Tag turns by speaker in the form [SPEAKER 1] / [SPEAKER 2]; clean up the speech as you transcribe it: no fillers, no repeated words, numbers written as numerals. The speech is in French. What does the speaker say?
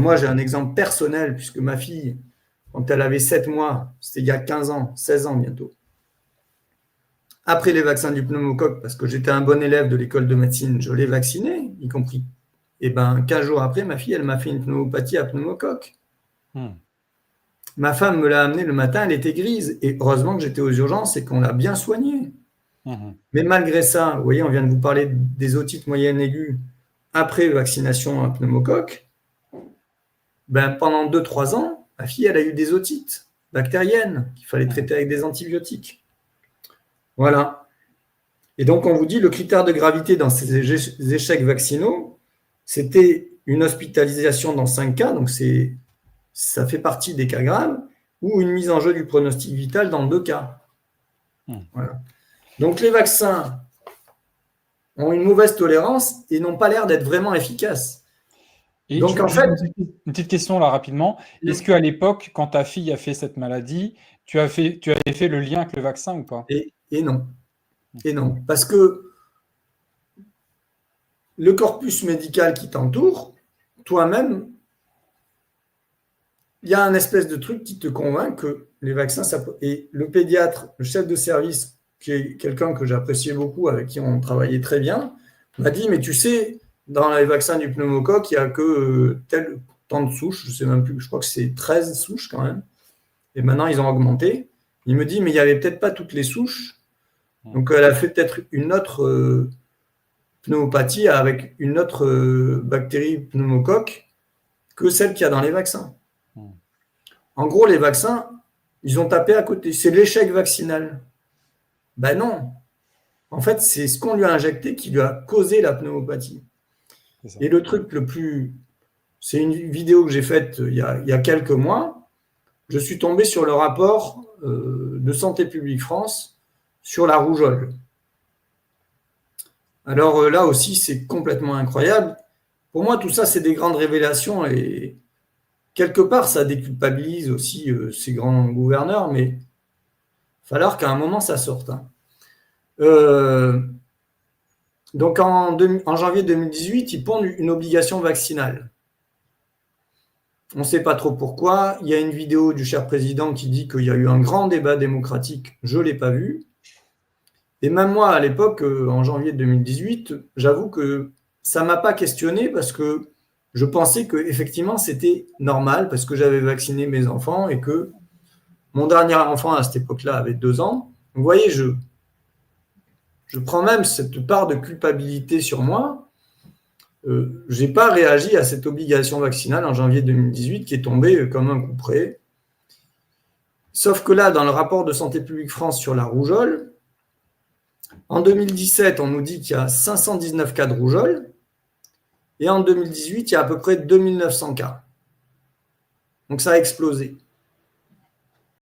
[SPEAKER 1] moi, j'ai un exemple personnel, puisque ma fille, quand elle avait 7 mois, c'était il y a 15 ans, 16 ans bientôt, après les vaccins du pneumocoque, parce que j'étais un bon élève de l'école de médecine, je l'ai vaccinée, y compris. Et ben, 15 jours après, ma fille, elle m'a fait une pneumopathie à pneumocoque. Ma femme me l'a amenée le matin, elle était grise. Et heureusement que j'étais aux urgences et qu'on l'a bien soignée. Mais malgré ça, vous voyez, on vient de vous parler des otites moyennes aiguës après vaccination à pneumocoque. Ben, pendant 2-3 ans, ma fille, elle a eu des otites bactériennes qu'il fallait traiter avec des antibiotiques. Voilà. Et donc, on vous dit, le critère de gravité dans ces échecs vaccinaux, c'était une hospitalisation dans 5 cas, donc ça fait partie des cas graves, ou une mise en jeu du pronostic vital dans 2 cas. Voilà. Donc, les vaccins ont une mauvaise tolérance et n'ont pas l'air d'être vraiment efficaces.
[SPEAKER 2] Et
[SPEAKER 1] Donc, en fait,
[SPEAKER 2] une petite question là rapidement. Est-ce qu'à l'époque, quand ta fille a fait cette maladie, tu avais fait le lien avec le vaccin ou pas?
[SPEAKER 1] et non. Et non. Parce que le corpus médical qui t'entoure, toi-même, il y a un espèce de truc qui te convainc que les vaccins, ça peut. Et le pédiatre, le chef de service, qui est quelqu'un que j'appréciais beaucoup, avec qui on travaillait très bien, m'a dit, mais tu sais, dans les vaccins du pneumocoque, il n'y a que tel tant de souches, je ne sais même plus, je crois que c'est 13 souches quand même. Et maintenant, ils ont augmenté. Il me dit, mais il n'y avait peut-être pas toutes les souches. Donc, elle a fait peut-être une autre pneumopathie avec une autre bactérie pneumocoque que celle qu'il y a dans les vaccins. En gros, les vaccins, ils ont tapé à côté. C'est l'échec vaccinal. Ben non. En fait, c'est ce qu'on lui a injecté qui lui a causé la pneumopathie. Et le truc le plus... C'est une vidéo que j'ai faite il y a quelques mois. Je suis tombé sur le rapport de Santé publique France sur la rougeole. Alors là aussi, c'est complètement incroyable. Pour moi, tout ça, c'est des grandes révélations et quelque part, ça déculpabilise aussi ces grands gouverneurs, mais il va falloir qu'à un moment, ça sorte. Donc, en janvier 2018, ils pondent une obligation vaccinale. On ne sait pas trop pourquoi. Il y a une vidéo du cher président qui dit qu'il y a eu un grand débat démocratique. Je ne l'ai pas vu. Et même moi, à l'époque, en janvier 2018, j'avoue que ça ne m'a pas questionné parce que je pensais qu'effectivement, c'était normal parce que j'avais vacciné mes enfants et que mon dernier enfant, à cette époque-là, avait 2 ans. Vous voyez, je prends même cette part de culpabilité sur moi. Je n'ai pas réagi à cette obligation vaccinale en janvier 2018 qui est tombée comme un coup près. Sauf que là, dans le rapport de Santé publique France sur la rougeole, en 2017, on nous dit qu'il y a 519 cas de rougeole et en 2018, il y a à peu près 2900 cas. Donc ça a explosé.